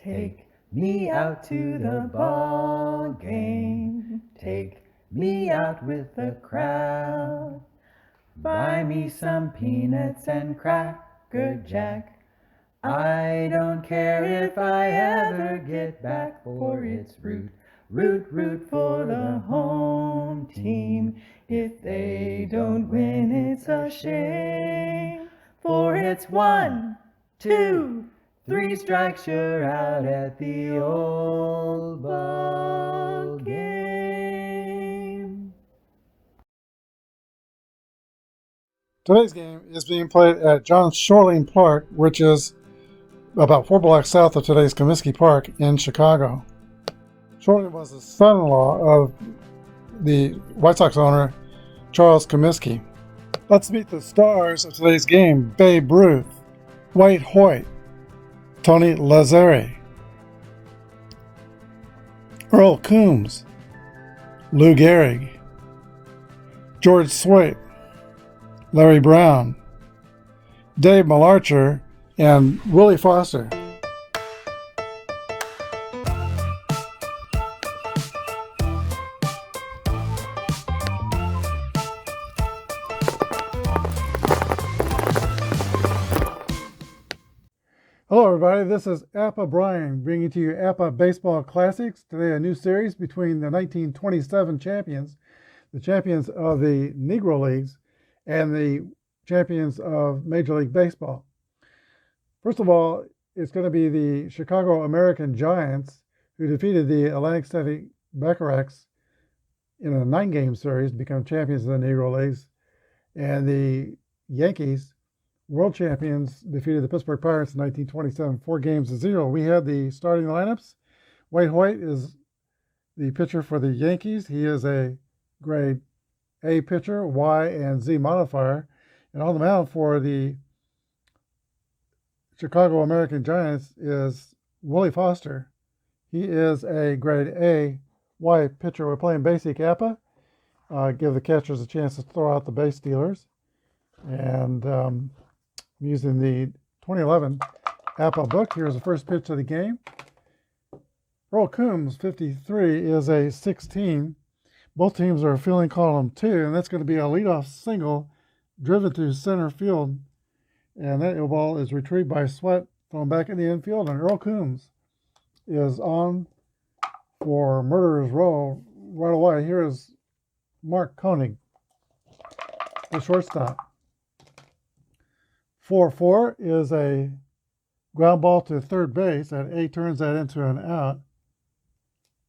Take me out to the ball game. Take me out with the crowd. Buy me some peanuts and cracker jack. I don't care if I ever get back, for it's root, root, root for the home team. If they don't win, it's a shame, for it's 1, 2, 3 strikes, you're out at the old ball game. Today's game is being played at John Shoreline Park, which is about 4 blocks south of today's Comiskey Park in Chicago. Shoreline was the son-in-law of the White Sox owner, Charles Comiskey. Let's meet the stars of today's game: Babe Ruth, Dwight Hoyt, Tony Lazzeri, Earl Coombs, Lou Gehrig, George Swait, Larry Brown, Dave Malarcher, and Willie Foster. Hello everybody, this is Apba Brian bringing to you Apba Baseball Classics. Today a new series between the 1927 champions, the champions of the Negro Leagues, and the champions of Major League Baseball. First of all, it's going to be the Chicago American Giants, who defeated the Atlantic City Bacharachs in a 9-game series to become champions of the Negro Leagues. And the Yankees, world champions, defeated the Pittsburgh Pirates in 1927, 4-0. We had the starting lineups. Dwight Hoyt is the pitcher for the Yankees. He is a grade A pitcher, Y and Z modifier. And on the mound for the Chicago American Giants is Willie Foster. He is a grade A Y pitcher. We're playing basic Appa. Give the catchers a chance to throw out the base stealers. And I'm using the 2011 Appa book. Here's the first pitch of the game. Earl Coombs, 53, is a 16. Both teams are fielding column 2, and that's going to be a leadoff single driven to center field. And that ball is retrieved by Sweat, thrown back in the infield, and Earl Coombs is on for Murderer's Row right away. Here is Mark Koenig, the shortstop. 4-4 is a ground ball to third base. That A turns that into an out.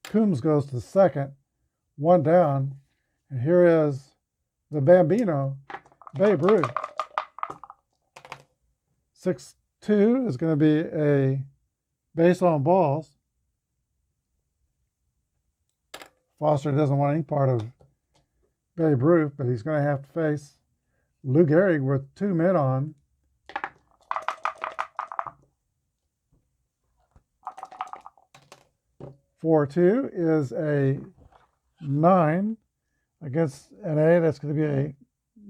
Coombs goes to second, 1 down. And here is the Bambino, Babe Ruth. 6-2 is going to be a base on balls. Foster doesn't want any part of Babe Ruth, but he's going to have to face Lou Gehrig with 2 men on. Four-2 is a 9 against an A. That's going to be a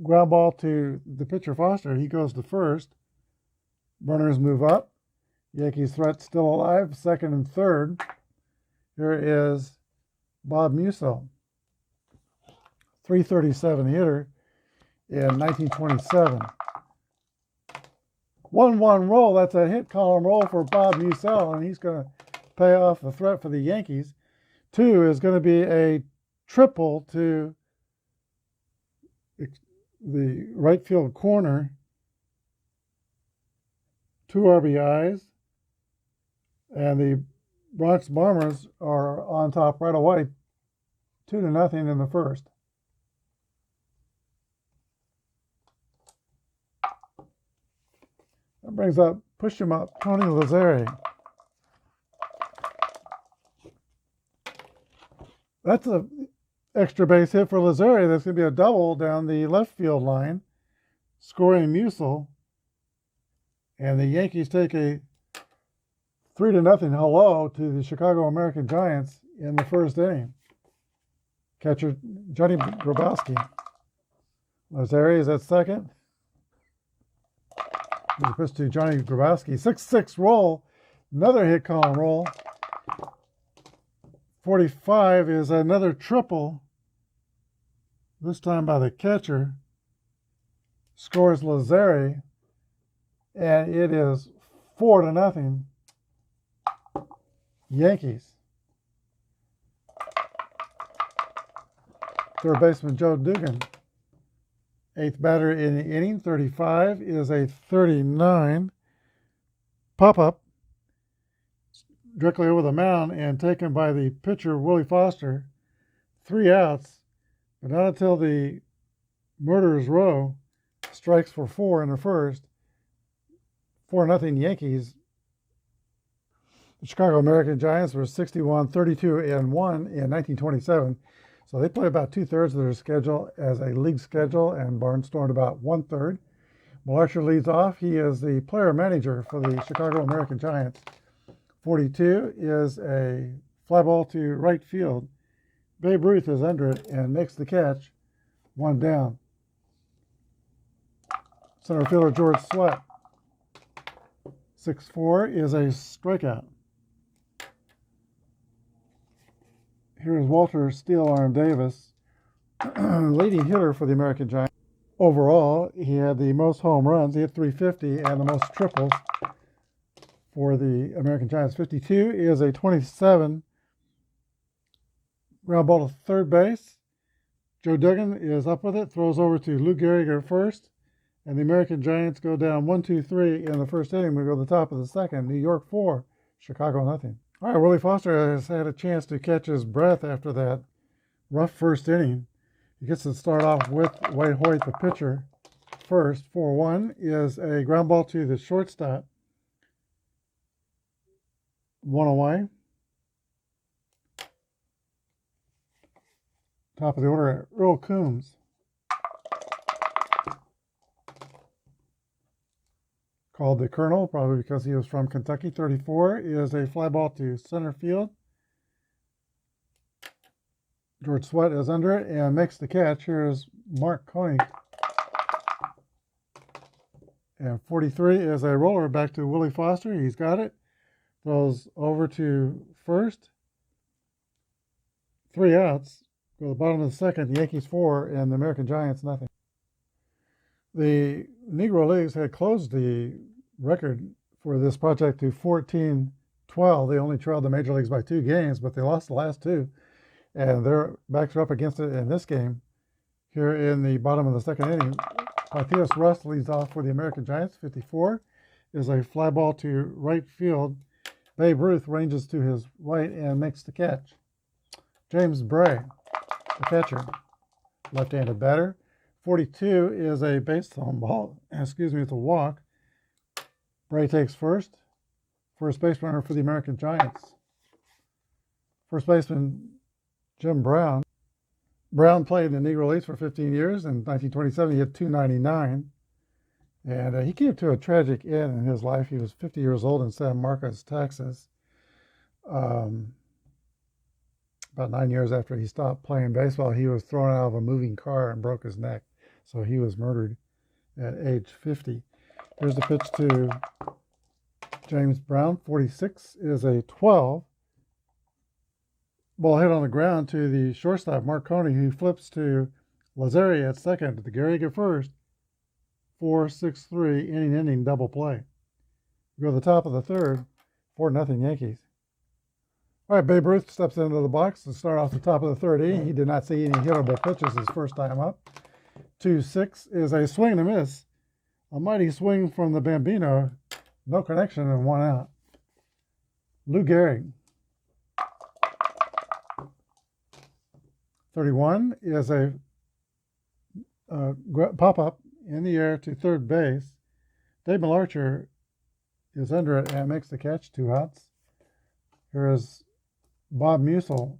ground ball to the pitcher Foster. He goes to first. Runners move up. Yankees threat still alive, second and third. Here is Bob Musil, 337 hitter in 1927. 1-1 roll. That's a hit column roll for Bob Musil, and he's going to pay off the threat for the Yankees. 2 is going to be a triple to the right field corner. 2 RBIs. And the Bronx Bombers are on top right away, 2-0 in the first. That brings up, push him up, Tony Lazzeri. That's an extra base hit for Lazzeri. That's going to be a double down the left field line, scoring Musil. And the Yankees take a 3-0 hello to the Chicago American Giants in the first inning. Catcher Johnny Grabowski. Lazzeri is at second. There's a pitch to Johnny Grabowski. 6-6 roll. Another hit column roll. 45 is another triple, this time by the catcher. Scores Lazare, and it is 4-0 Yankees. Third baseman Joe Dugan. Eighth batter in the inning, 35, is a 39 pop-up directly over the mound and taken by the pitcher Willie Foster. 3 outs, but not until the Murderers Row strikes for 4 in the first. 4-0 Yankees. The Chicago American Giants were 61-32-1 in 1927. So they play about 2/3 of their schedule as a league schedule and barnstormed about 1/3. Malarcher leads off. He is the player manager for the Chicago American Giants. 42 is a fly ball to right field. Babe Ruth is under it and makes the catch. 1 down. Center fielder George Sweat. 6-4 is a strikeout. Here is Walter Steel Arm Davis, leading hitter for the American Giants. Overall, he had the most home runs. He had 350 and the most triples for the American Giants. 52 is a 27 ground ball to third base. Joe Duggan is up with it, throws over to Lou Gehrig at first, and the American Giants go down 1-2-3 in the first inning. We go to the top of the second. New York 4, Chicago 0. All right, Willie Foster has had a chance to catch his breath after that rough first inning. He gets to start off with Wade Hoyt, the pitcher, first. 4-1 is a ground ball to the shortstop. 1 away. Top of the order, Earl Coombs. Called the Colonel, probably because he was from Kentucky. 34 is a fly ball to center field. George Sweat is under it and makes the catch. Here is Mark Koenig. And 43 is a roller back to Willie Foster. He's got it. Throws over to first. 3 outs. Go to the bottom of the second. The Yankees 4 and the American Giants nothing. The Negro Leagues had closed the record for this project to 14-12. They only trailed the Major Leagues by 2 games, but they lost the last 2. And their backs are up against it in this game. Here in the bottom of the second inning, Matthias Rust leads off for the American Giants. 54 is a fly ball to right field. Babe Ruth ranges to his right and makes the catch. James Bray, the catcher, left-handed batter. 42 is a baseball ball. It's a walk. Bray takes first. First base runner for the American Giants. First baseman Jim Brown. Brown played in the Negro Leagues for 15 years. In 1927, he hit .299. And he came to a tragic end in his life. He was 50 years old in San Marcos, Texas. About 9 years after he stopped playing baseball, he was thrown out of a moving car and broke his neck. So he was murdered at age 50. Here's the pitch to James Brown. 46 is a 12. Ball hit on the ground to the shortstop, Mark Koenig, who flips to Lazare at second, to Gehrig at first. 4-6-3, inning double play. We go to the top of the third, 4-0 Yankees. All right, Babe Ruth steps into the box to start off the top of the third inning. He did not see any hittable pitches his first time up. 2-6 is a swing and a miss. A mighty swing from the Bambino. No connection and 1 out. Lou Gehrig. 31 is a pop-up in the air to third base. Dave Malarcher is under it and makes the catch. 2 outs. Here is Bob Musil.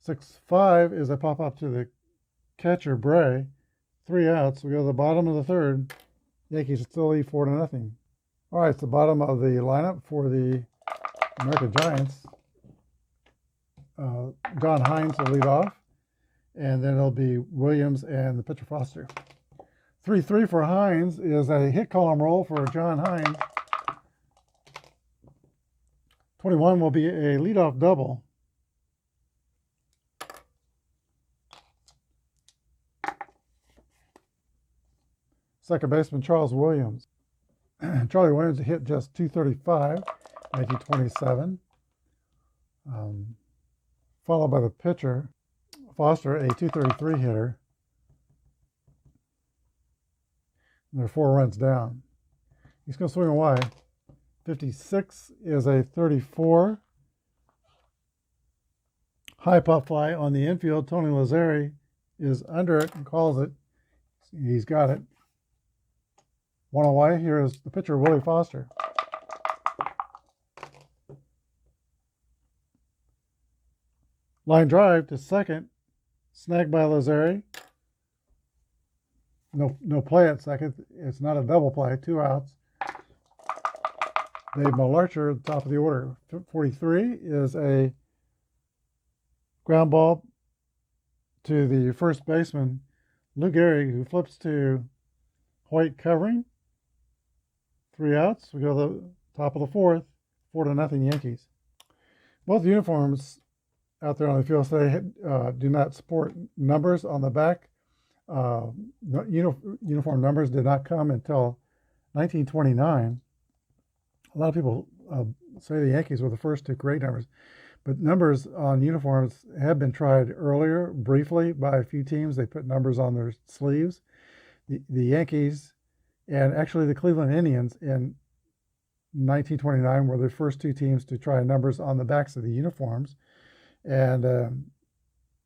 6-5 is a pop-up to the catcher, Bray. 3 outs. We go to the bottom of the third. Yankees still lead 4-0. All right, it's the bottom of the lineup for the American Giants. John Hines will lead off, and then it'll be Williams and the pitcher Foster. 3-3 for Hines is a hit column roll for John Hines. 21 will be a leadoff double. Second baseman Charles Williams. Charlie Williams hit just .235, 1927. Followed by the pitcher, Foster, a .233 hitter. And they're 4 runs down. He's going to swing away. 56 is a 34. High pop fly on the infield. Tony Lazzari is under it and calls it. He's got it. One away. Here is the pitcher, Willie Foster. Line drive to second. Snagged by Lazzari. No play at second. It's not a double play. 2 outs. Dave Malarcher at the top of the order. 43 is a ground ball to the first baseman, Lou Gehrig, who flips to Hoyt covering. 3 outs. We go to the top of the fourth. 4-0 Yankees. Both uniforms out there on the field today do not support numbers on the back. Uniform numbers did not come until 1929. A lot of people say the Yankees were the first to create numbers, but numbers on uniforms have been tried earlier, briefly, by a few teams. They put numbers on their sleeves. The Yankees and actually the Cleveland Indians in 1929 were the first 2 teams to try numbers on the backs of the uniforms. And the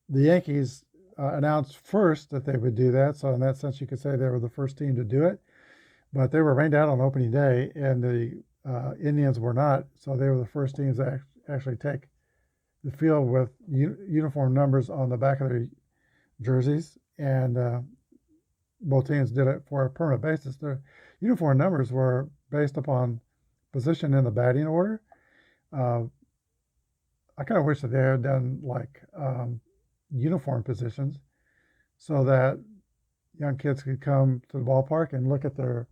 Yankees announced first that they would do that. So in that sense, you could say they were the first team to do it. But they were rained out on opening day, and the Indians were not. So they were the first teams to actually take the field with uniform numbers on the back of their jerseys. And both teams did it for a permanent basis. Their uniform numbers were based upon position in the batting order. I kind of wish that they had done like uniform positions so that young kids could come to the ballpark and look at their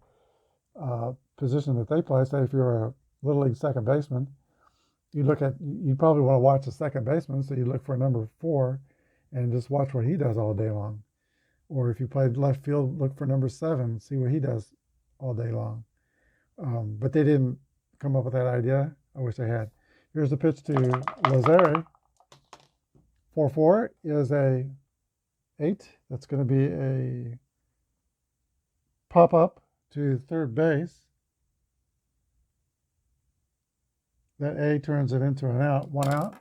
position that they play. Say if you're a Little League second baseman, you probably want to watch the second baseman, so you look for number 4 and just watch what he does all day long. Or if you played left field, look for number 7, see what he does all day long. But they didn't come up with that idea. I wish they had. Here's the pitch to Lazzari. 4-4 is a 8. That's going to be a pop-up to third base. That A turns it into an out, 1 out.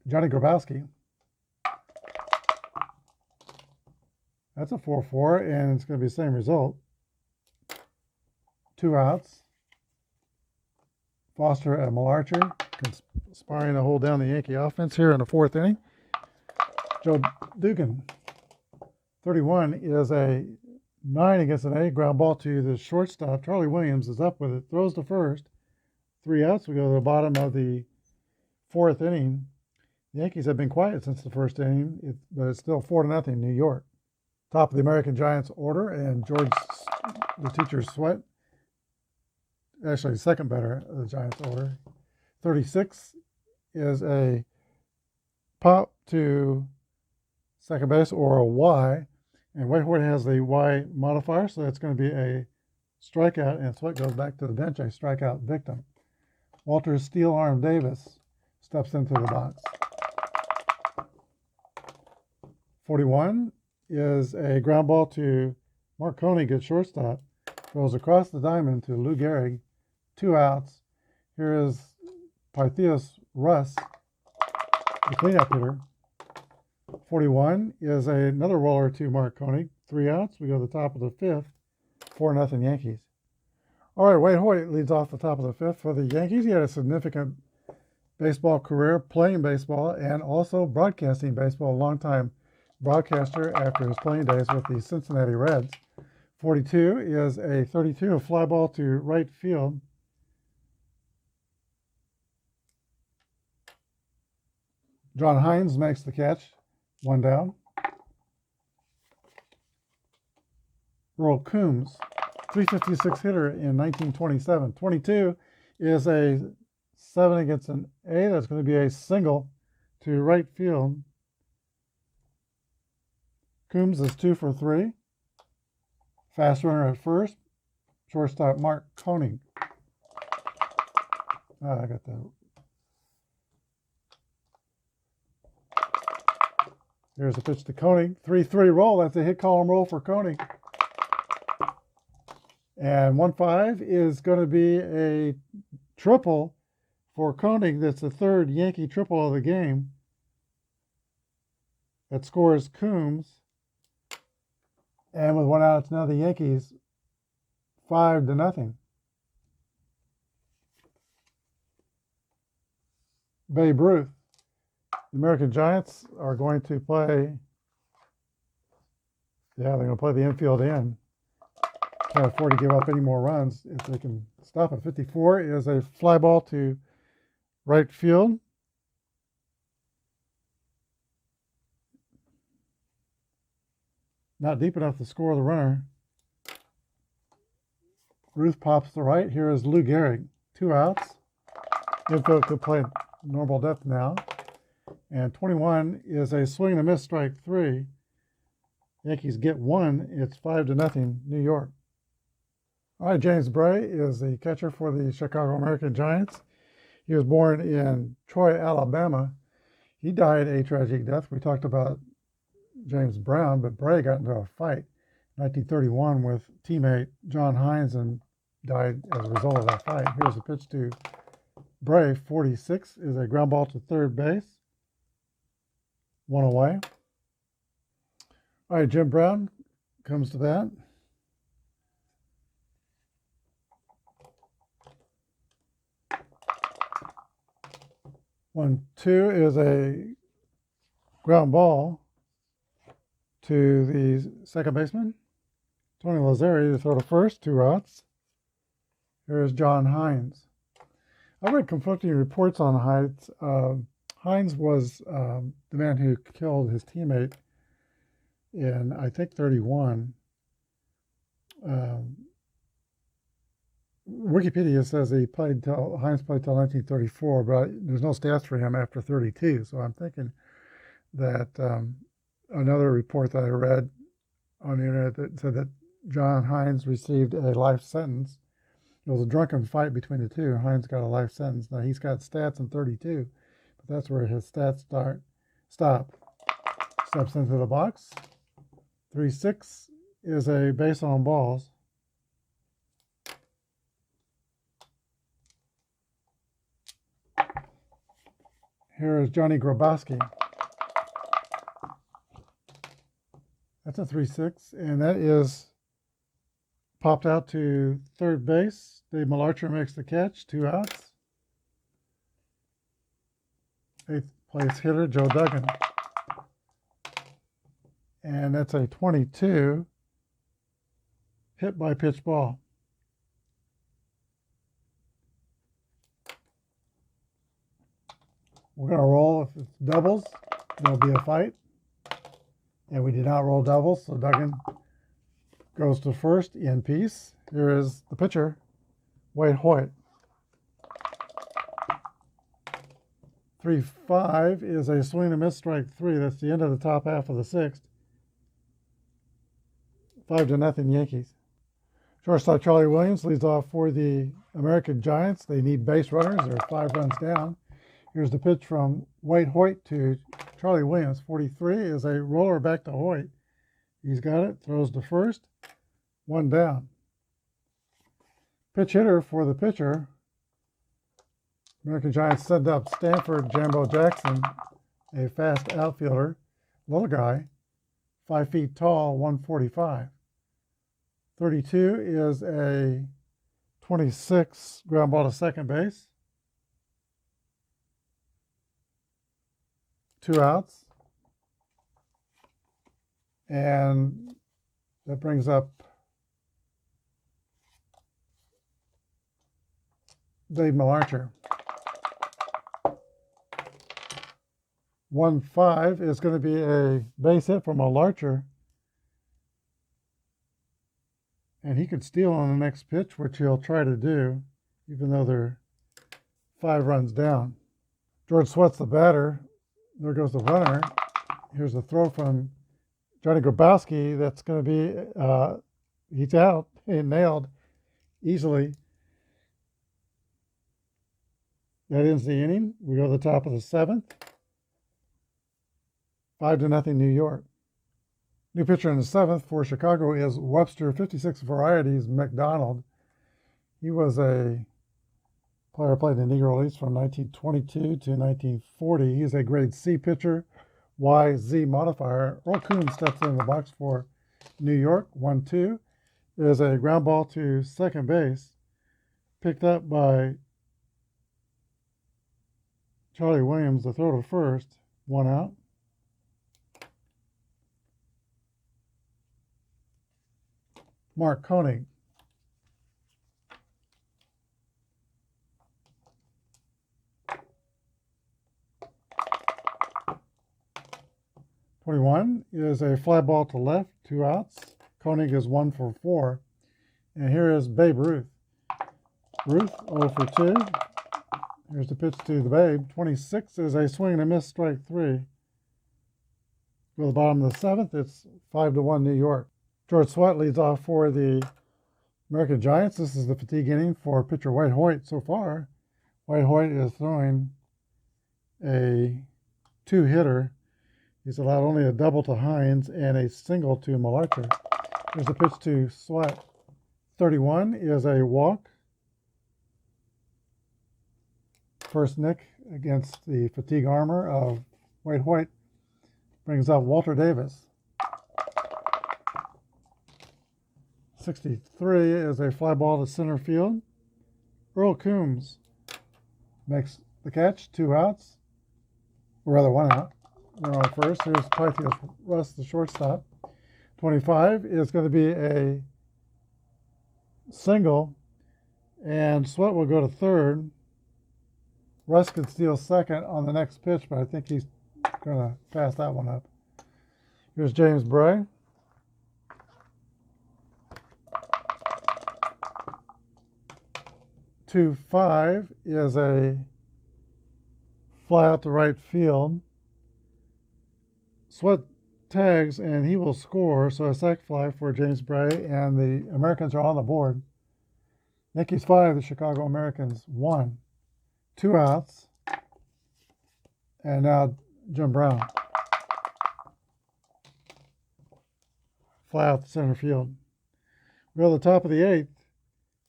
Johnny Grabowski. That's a 4-4, and it's going to be the same result. 2 outs. Foster and Malarcher conspiring to hold down the Yankee offense here in the 4th inning. Joe Dugan, 31, is a 9 against an 8. Ground ball to the shortstop. Charlie Williams is up with it. Throws to first. 3 outs. We go to the bottom of the 4th inning. The Yankees have been quiet since the 1st inning, but it's still 4-0 New York. Top of the American Giants order, and George the Teacher Sweat, actually second better of the Giants order. 36 is a pop to second base, or a Y, and Whitewood has the Y modifier, so that's going to be a strikeout, and Sweat goes back to the bench, a strikeout victim. Walter Steel Arm Davis steps into the box. 41 is a ground ball to Mark Koenig at shortstop. Goes across the diamond to Lou Gehrig. 2 outs. Here is Pythias Russ, the cleanup hitter. 41 is another roller to Mark Koenig. 3 outs. We go to the top of the 5th. 4-0 Yankees. All right, Wade Hoyt leads off the top of the 5th for the Yankees. He had a significant baseball career, playing baseball and also broadcasting baseball. A long-time broadcaster after his playing days with the Cincinnati Reds. 42 is a 32, a fly ball to right field. John Hines makes the catch, 1 down. Earl Coombs, 356 hitter in 1927. 22 is a 7 against an A. That's going to be a single to right field. Coombs is 2 for 3. Fast runner at first. Shortstop Mark Koenig. I got that. Here's a pitch to Koenig. 3-3 roll. That's a hit column roll for Koenig. And 1-5 is going to be a triple for Koenig. That's the third Yankee triple of the game. That scores Coombs. And with 1 out, it's now the Yankees 5-0. Babe Ruth. The American Giants are going to play. Yeah, they're going to play the infield in. Can't afford to give up any more runs if they can stop it. 54 is a fly ball to right field. Not deep enough to score the runner. Ruth pops to right. Here is Lou Gehrig. 2 outs. Infield could play normal depth now. And 21 is a swing and a miss, strike 3. Yankees get 1. It's 5-0 New York. All right, James Bray is the catcher for the Chicago American Giants. He was born in Troy, Alabama. He died a tragic death. We talked about James Brown, but Bray got into a fight in 1931 with teammate John Hines and died as a result of that fight. Here's a pitch to Bray. 46 is a ground ball to third base. 1 away. All right, Jim Brown comes to that. One, 2 is a ground ball to the second baseman, Tony Lazzeri, to throw to first. 2 outs. Here's John Hines. I read conflicting reports on Hines. Hines was the man who killed his teammate in, I think, 31. Wikipedia says Hines played till 1934, but there's no stats for him after 32. So I'm thinking that another report that I read on the internet that said that John Hines received a life sentence. It was a drunken fight between the two. Hines got a life sentence. Now he's got stats in 32, but that's where his stats stop. Steps into the box. 3-6 is a base on balls. Here is Johnny Grabowski. That's a 3-6, and that is popped out to third base. Dave Malarcher makes the catch. 2 outs. 8th place hitter, Joe Duggan. And that's a 22 hit by pitch ball. We're going to roll. If it's doubles, there'll be a fight. And we did not roll doubles, so Duggan goes to first in peace. Here is the pitcher, Wade Hoyt. 3-5 is a swing and a miss, strike 3. That's the end of the top half of the 6th. 5-0 Yankees. Shortstop Charlie Williams leads off for the American Giants. They need base runners. They're 5 runs down. Here's the pitch from Wade Hoyt to Charlie Williams. 43 is a roller back to Hoyt. He's got it. Throws to first. 1 down. Pitch hitter for the pitcher. American Giants send up Stanford Jambo Jackson, a fast outfielder. Little guy, 5 feet tall, 145. 32 is a 26 ground ball to second base. 2 outs. And that brings up Dave Malarcher. 1-5 is going to be a base hit from Malarcher. And he could steal on the next pitch, which he'll try to do, even though they're 5 runs down. George Sweat's the batter. There goes the runner. Here's a throw from Johnny Grabowski. That's going to be, he's out. He nailed easily. That ends the inning. We go to the top of the 7th. 5-0 New York. New pitcher in the 7th for Chicago is Webster, 56 varieties McDonald. He was a player played in the Negro Leagues from 1922 to 1940. He's a grade C pitcher, YZ modifier. Earl Coombs steps in the box for New York. 1-2 is a ground ball to second base, picked up by Charlie Williams. The throw to first, 1 out. Mark Koenig. '21 is a fly ball to left, 2 outs. Koenig is 1 for 4. And here is Babe Ruth. Ruth, 0 for 2. Here's the pitch to the Babe. 26 is a swing and a miss, strike 3. Go to the bottom of the 7th, it's 5-1 New York. George Sweat leads off for the American Giants. This is the fatigue inning for pitcher White Hoyt so far. White Hoyt is throwing a 2-hitter. He's allowed only a double to Hines and a single to Malarcher. There's a pitch to Sweat. 31 is a walk. First nick against the fatigue armor of White Hoyt brings up Walter Davis. 63 is a fly ball to center field. Earl Coombs makes the catch, 2 outs, or rather 1 out. We're on first. Here's Pythias Russ, the shortstop. 25 is going to be a single, and Sweat will go to third. Russ could steal second on the next pitch, but I think he's going to pass that one up. Here's James Bray. Two 5 is a fly out to right field. Sweat tags and he will score, so a sac fly for James Bray, and the Americans are on the board. Yankees 5, the Chicago Americans 1. 2 outs. And now Jim Brown. Fly out to center field. We go to the top of the 8th.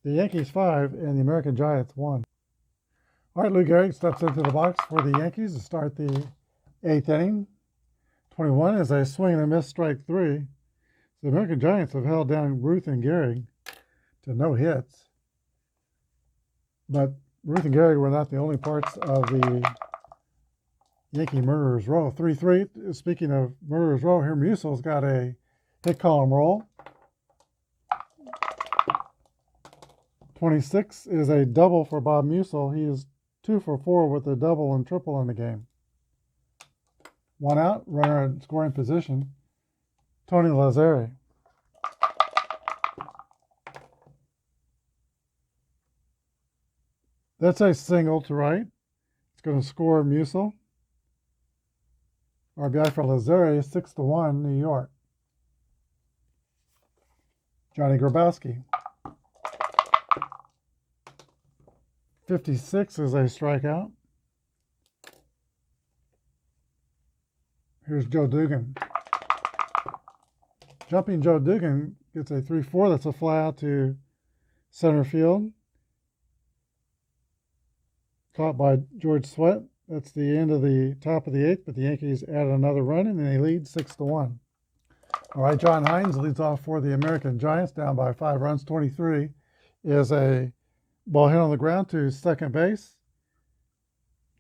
The Yankees 5 and the American Giants 1. All right, Lou Gehrig steps into the box for the Yankees to start the 8th inning. 21 is a swing and a miss, strike 3. The American Giants have held down Ruth and Gehrig to no hits. But Ruth and Gehrig were not the only parts of the Yankee Murderers Row. 3-3, speaking of Murderers Row, here Musil's got a hit column roll. 26 is a double for Bob Musil. He is 2 for 4 with a double and triple in the game. 1 out, runner in scoring position, Tony Lazzeri. That's a single to right. It's going to score Musil. RBI for Lazzeri, 6-1 New York. Johnny Grabowski. 56 is a strikeout. Here's Joe Dugan. Jumping Joe Dugan gets a 3-4. That's a fly out to center field. Caught by George Sweat. That's the end of the top of the 8th, but the Yankees add another run and they lead 6-1. All right, John Hines leads off for the American Giants, down by 5 runs. 23 is a ball hit on the ground to second base.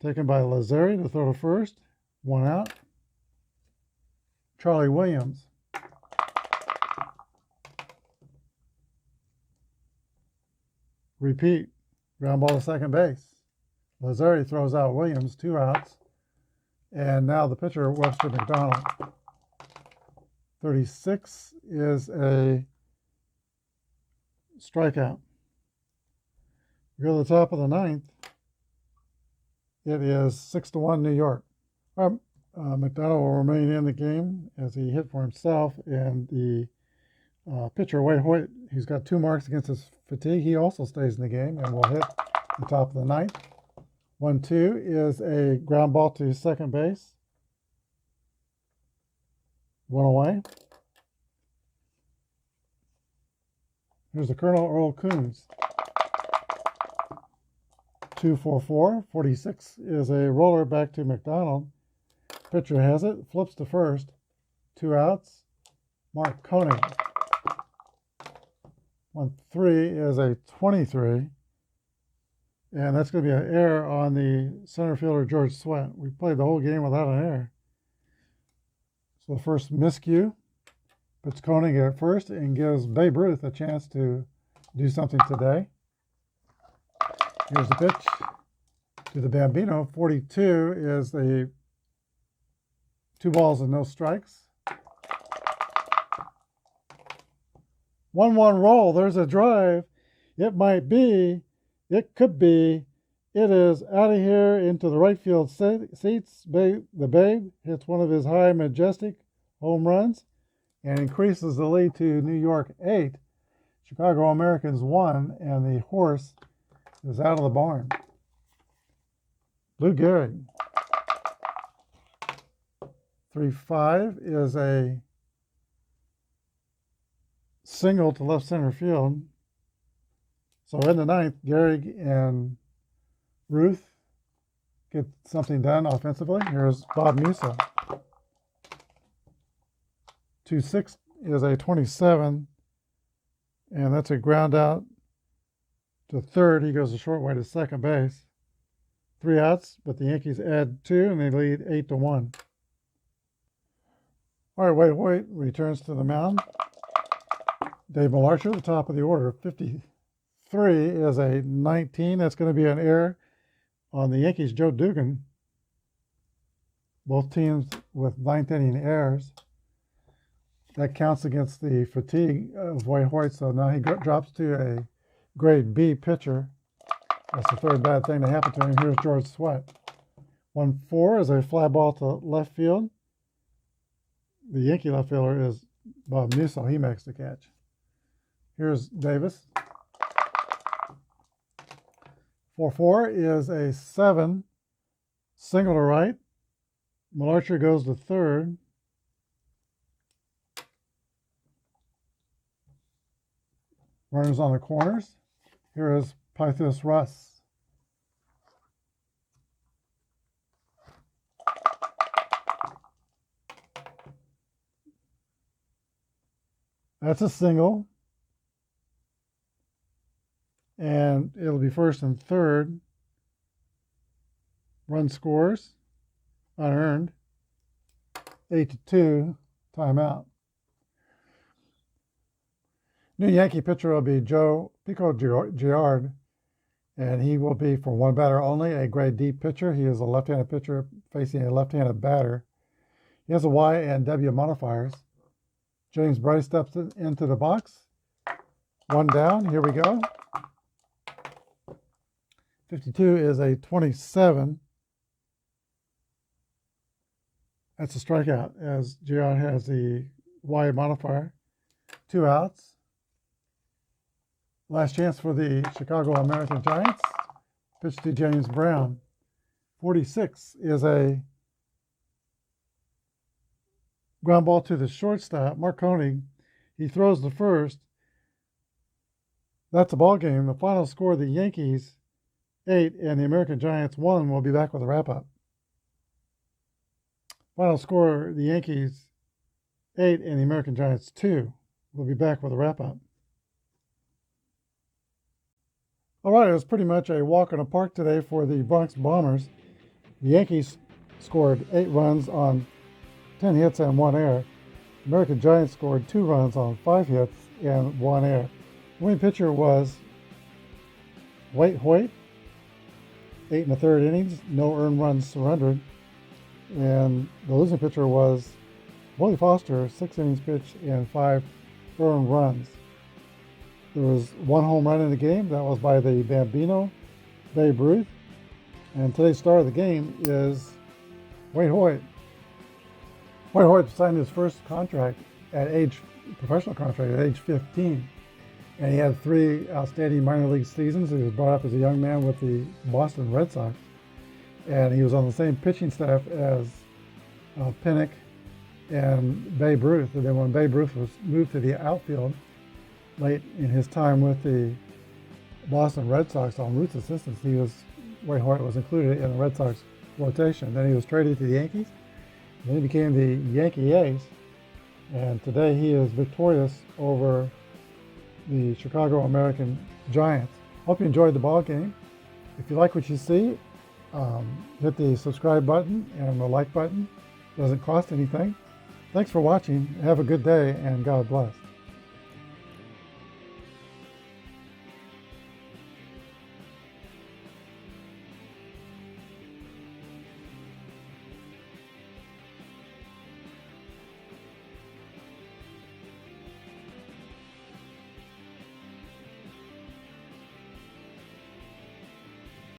Taken by Lazzeri to throw to first. 1 out. Charlie Williams. Repeat. Ground ball to second base. Lazzeri throws out Williams, 2 outs. And now the pitcher, Webster McDonald. 36 is a strikeout. We go to the top of the ninth. It is 6-1 New York. McDonald will remain in the game as he hit for himself, and the pitcher, Wade Hoyt, he's got 2 marks against his fatigue. He also stays in the game and will hit the top of the ninth. 1-2 is a ground ball to second base. 1 away. Here's the Colonel, Earl Coons. 2-4-4. 46 is a roller back to McDonald. Pitcher has it, flips to first. 2 outs. Mark Koenig. 1-3 is a 23. And that's going to be an error on the center fielder, George Sweat. We played the whole game without an error. So the first miscue puts Koenig at first and gives Babe Ruth a chance to do something today. Here's the pitch to the Bambino. 42 is the 2 balls and no strikes. 1-1 roll. There's a drive. It might be. It could be. It is out of here into the right field seats. The Babe hits one of his high, majestic home runs and increases the lead to New York 8. Chicago Americans 1, and the horse is out of the barn. Lou Gehrig. 3-5 is a single to left center field. So in the ninth, Gehrig and Ruth get something done offensively. Here's Bob Musa. 2-6 is a 27, and that's a ground out to third. He goes the short way to second base. 3 outs, but the Yankees add 2, and they lead 8-1. All right, Wade Hoyt returns to the mound. Dave Malarcher, the top of the order. 53 is a 19. That's going to be an error on the Yankees' Joe Dugan. Both teams with 9th inning errors. That counts against the fatigue of Wade Hoyt, so now he drops to a grade B pitcher. That's the third bad thing to happen to him. Here's George Sweat. 1-4 is a fly ball to left field. The Yankee left fielder is Bob Musil. He makes the catch. Here's Davis. 4-4 is a 7. Single to right. Malarcher goes to third. Runners on the corners. Here is Pythos Russ. That's a single. And it'll be first and third. Run scores. Unearned. 8-2. Timeout. New Yankee pitcher will be Joe Pico Girard, and he will be for 1 batter only, a grade D pitcher. He is a left-handed pitcher facing a left-handed batter. He has a Y and W modifiers. James Bryce steps into the box. 1 down. Here we go. 52 is a 27. That's a strikeout, as Girard has the Y modifier. 2 outs. Last chance for the Chicago American Giants. Pitch to James Brown. 46 is a ground ball to the shortstop, Mark Koenig. He throws the first. That's a ball game. The final score, the Yankees 8 and the American Giants 1. We'll be back with a wrap-up. Final score, the Yankees 8 and the American Giants 2. We'll be back with a wrap-up. All right, it was pretty much a walk in the park today for the Bronx Bombers. The Yankees scored 8 runs on 10 hits and 1 error. American Giants scored 2 runs on 5 hits and 1 error. The winning pitcher was Wade Hoyt, 8 1/3 innings, no earned runs surrendered. And the losing pitcher was Willie Foster, 6 innings pitched and 5 earned runs. There was one home run in the game. That was by the Bambino, Babe Ruth. And today's star of the game is Wade Hoyt. Wade Hoyt signed his first contract professional contract at age 15. And he had 3 outstanding minor league seasons. He was brought up as a young man with the Boston Red Sox. And he was on the same pitching staff as Pinnock and Babe Ruth. And then when Babe Ruth was moved to the outfield late in his time with the Boston Red Sox on Ruth's assistance, Wade Hoyt was included in the Red Sox rotation. Then he was traded to the Yankees. Then he became the Yankee ace. And today he is victorious over the Chicago American Giants. Hope you enjoyed the ball game. If you like what you see, hit the subscribe button and the like button. It doesn't cost anything. Thanks for watching. Have a good day and God bless.